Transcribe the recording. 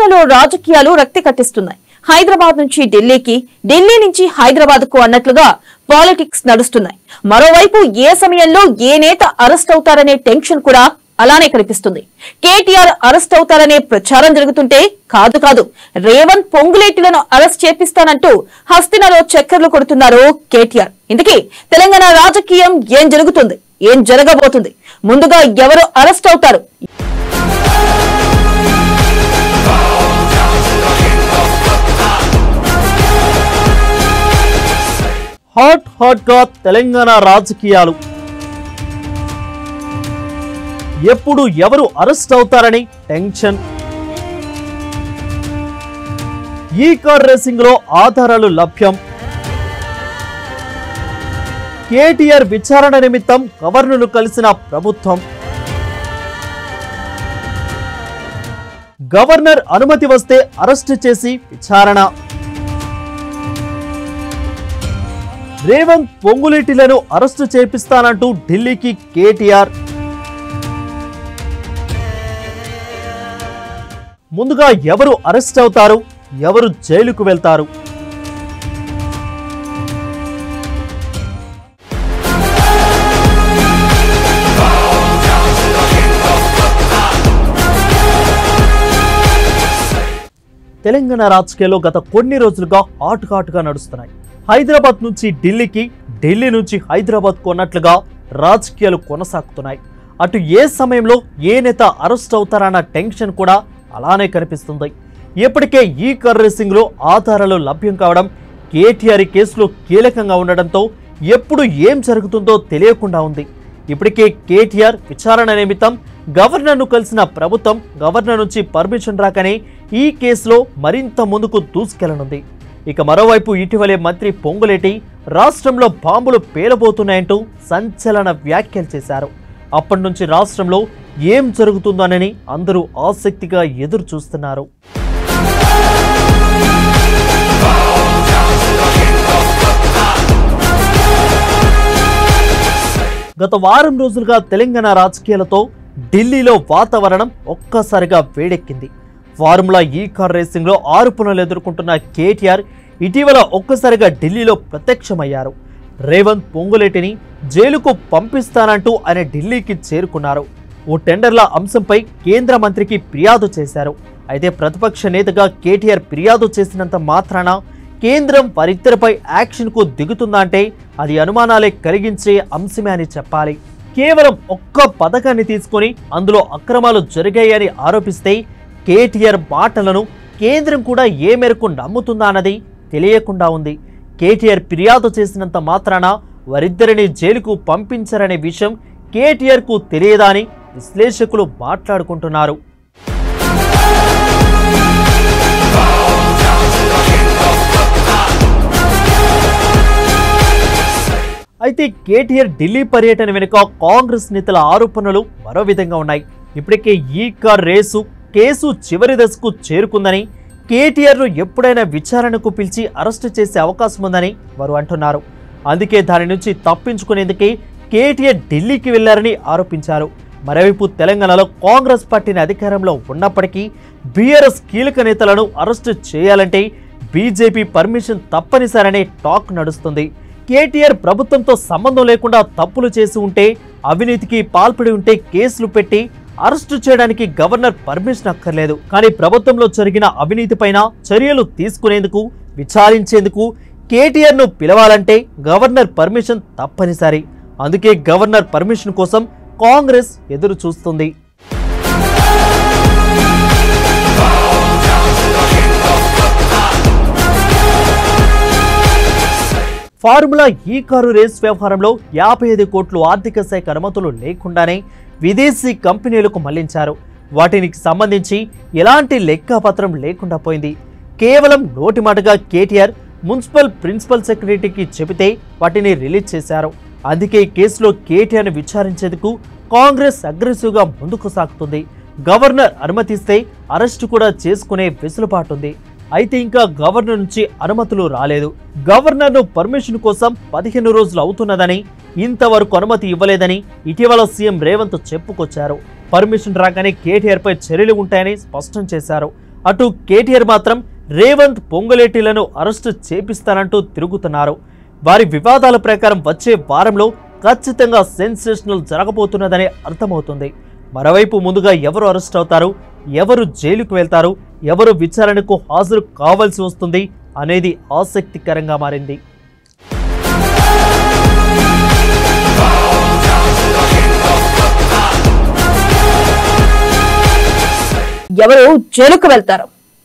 తెలంగాణలో రాజకీయాలు రక్తి కట్టిస్తున్నాయి. హైదరాబాద్ నుంచి ఢిల్లీకి, ఢిల్లీ నుంచి హైదరాబాద్ కు అన్నట్లుగా పాలిటిక్స్ నడుస్తున్నాయి. మరోవైపు ఏ సమయంలో ఏ నేత అరెస్ట్ అవుతారనే టెన్షన్ కూడా అలానే కనిపిస్తుంది. కేటీఆర్ అరెస్ట్ అవుతారనే ప్రచారం జరుగుతుంటే కాదు రేవంత్ పొంగులేటిలను అరెస్ట్ చేపిస్తానంటూ హస్తినలో చక్కర్లు కొడుతున్నారు కేటీఆర్. ఇందుకే తెలంగాణ రాజకీయం ఏం జరుగుతుంది, ఏం జరగబోతుంది, ముందుగా ఎవరు అరెస్ట్ అవుతారు? హాట్ గా తెలంగాణ రాజకీయాలు. ఎప్పుడు ఎవరు అరెస్ట్ అవుతారని టెన్షన్. ఈ కార్ రేసింగ్ లో ఆధారాలు లభ్యం. కేటీఆర్ విచారణ నిమిత్తం గవర్నర్ను కలిసిన ప్రభుత్వం. గవర్నర్ అనుమతి వస్తే అరెస్ట్ చేసి విచారణ. రేవంత్ పొంగులేటిలను అరెస్టు చేపిస్తానంటూ ఢిల్లీకి కేటీఆర్. ముందుగా ఎవరు అరెస్ట్ అవుతారు, ఎవరు జైలుకు వెళ్తారు? తెలంగాణ రాజకీయాల్లో గత కొన్ని రోజులుగా హాట్గా నడుస్తున్నాయి. హైదరాబాద్ నుంచి ఢిల్లీకి, ఢిల్లీ నుంచి హైదరాబాద్ కు అన్నట్లుగా రాజకీయాలు కొనసాగుతున్నాయి. అటు ఏ సమయంలో ఏ నేత అరెస్ట్ అవుతారన్న టెన్షన్ కూడా అలానే కనిపిస్తుంది. ఇప్పటికే ఈ కార్ రేసింగ్ లో ఆధారాలు లభ్యం కావడం, కేటీఆర్ కేసులో కీలకంగా ఉండడంతో ఎప్పుడు ఏం జరుగుతుందో తెలియకుండా ఉంది. ఇప్పటికే కేటీఆర్ విచారణ నిమిత్తం గవర్నర్ను కలిసిన ప్రభుత్వం గవర్నర్ నుంచి పర్మిషన్ రాకనే ఈ కేసులో మరింత ముందుకు దూసుకెళ్లనుంది. ఇక మరోవైపు ఇటీవలే మంత్రి పొంగులేటి రాష్ట్రంలో బాంబులు పేలబోతున్నాయంటూ సంచలన వ్యాఖ్యలు చేశారు. అప్పటి నుంచి రాష్ట్రంలో ఏం జరుగుతుందోనని అందరూ ఆసక్తిగా ఎదురు చూస్తున్నారు. గత వారం రోజులుగా తెలంగాణ రాజకీయాలతో ఢిల్లీలో వాతావరణం ఒక్కసారిగా వేడెక్కింది. ఫార్ములా ఈ కార్ రేసింగ్ లో 6 పనులు ఎదుర్కొంటున్న కేటీఆర్ ఇటీవల ఒక్కసారిగా ఢిల్లీలో ప్రత్యక్షమయ్యారు. రేవంత్ పొంగులేటిని జైలుకు పంపిస్తానంటూ ఆయన ఢిల్లీకి చేరుకున్నారు. ఓ టెండర్ల అంశంపై కేంద్ర మంత్రికి ఫిర్యాదు చేశారు. అయితే ప్రతిపక్ష నేతగా కేటీఆర్ ఫిర్యాదు చేసినంత మాత్రాన కేంద్రం వారిద్దరిపై యాక్షన్ కు దిగుతుందా అంటే అది అనుమానాలే కలిగించే అంశమే అని చెప్పాలి. కేవలం ఒక్క పథకాన్ని తీసుకొని అందులో అక్రమాలు జరిగాయని ఆరోపిస్తే కేటీఆర్ మాటలను కేంద్రం కూడా ఏ మేరకు నమ్ముతుందా అన్నది తెలియకుండా ఉంది. కేటీఆర్ ఫిర్యాదు చేసినంత మాత్రాన వారిద్దరిని జైలుకు పంపించారనే విషయం కేటీఆర్ కు తెలియదా అని విశ్లేషకులు మాట్లాడుకుంటున్నారు. అయితే కేటీఆర్ ఢిల్లీ పర్యటన వెనుక కాంగ్రెస్ నేతల ఆరోపణలు మరో విధంగా ఉన్నాయి. ఇప్పటికే ఈ కార్ రేసు కేసు చివరి దశకు చేరుకుందని, కేటీఆర్ను ఎప్పుడైనా విచారణకు పిలిచి అరెస్టు చేసే అవకాశం ఉందని వారు అంటున్నారు. అందుకే దాని నుంచి తప్పించుకునేందుకే కేటీఆర్ ఢిల్లీకి వెళ్లారని ఆరోపించారు. మరోవైపు తెలంగాణలో కాంగ్రెస్ పార్టీని అధికారంలో ఉన్నప్పటికీ బీఆర్ఎస్ కీలక నేతలను అరెస్టు చేయాలంటే బీజేపీ పర్మిషన్ తప్పనిసరనే టాక్ నడుస్తుంది. కేటీఆర్ ప్రభుత్వంతో సంబంధం లేకుండా తప్పులు చేసి ఉంటే, అవినీతికి పాల్పడి ఉంటే కేసులు పెట్టి అరెస్టు చేయడానికి గవర్నర్ పర్మిషన్ అక్కర్లేదు. కానీ ప్రభుత్వంలో జరిగిన అవినీతిపైన చర్యలు తీసుకునేందుకు, విచారించేందుకు కేటీఆర్ను పిలవాలంటే గవర్నర్ పర్మిషన్ తప్పనిసరి. అందుకే గవర్నర్ పర్మిషన్ కోసం కాంగ్రెస్ ఎదురు చూస్తుంది. ఫార్ములా ఈ కారు రేస్ వ్యవహారంలో 55 కోట్లు ఆర్థిక శాఖ అనుమతులు లేకుండానే విదేశీ కంపెనీలకు మళ్లించారు. వాటికి సంబంధించి ఎలాంటి లెక్కపత్రం లేకుండా పోయింది. కేవలం నోటి మాటగా కేటీఆర్ మున్సిపల్ ప్రిన్సిపల్ సెక్రటరీకి చెబితే వాటిని రిలీజ్ చేశారు. అందుకే కేసులో కేటీఆర్ను విచారించేందుకు కాంగ్రెస్ అగ్రెసివ్గా ముందుకు సాగుతుంది. గవర్నర్ అనుమతిస్తే అరెస్టు కూడా చేసుకునే వెసులుబాటుంది. అయితే ఇంకా గవర్నర్ నుంచి అనుమతులు రాలేదు. గవర్నర్ను పర్మిషన్ కోసం 15 రోజులు అవుతున్నదని, ఇంతవరకు అనుమతి ఇవ్వలేదని ఇటీవల సీఎం రేవంత్ చెప్పుకొచ్చారు. పర్మిషన్ రాగానే కేటీఆర్ పై చర్యలు ఉంటాయని స్పష్టం చేశారు. అటు కేటీఆర్ మాత్రం రేవంత్ పొంగులేటిలను అరెస్టు చేపిస్తానంటూ తిరుగుతున్నారు. వారి వివాదాల ప్రకారం వచ్చే వారంలో ఖచ్చితంగా సెన్సేషనల్ జరగబోతున్నదనే అర్థమవుతుంది. మరోవైపు ముందుగా ఎవరు అరెస్ట్ అవుతారు, ఎవరు జైలుకు వెళ్తారు, ఎవరు విచారణకు హాజరు కావాల్సి వస్తుంది అనేది ఆసక్తికరంగా మారింది. ఎవరు జైలుకు వెళ్తారు,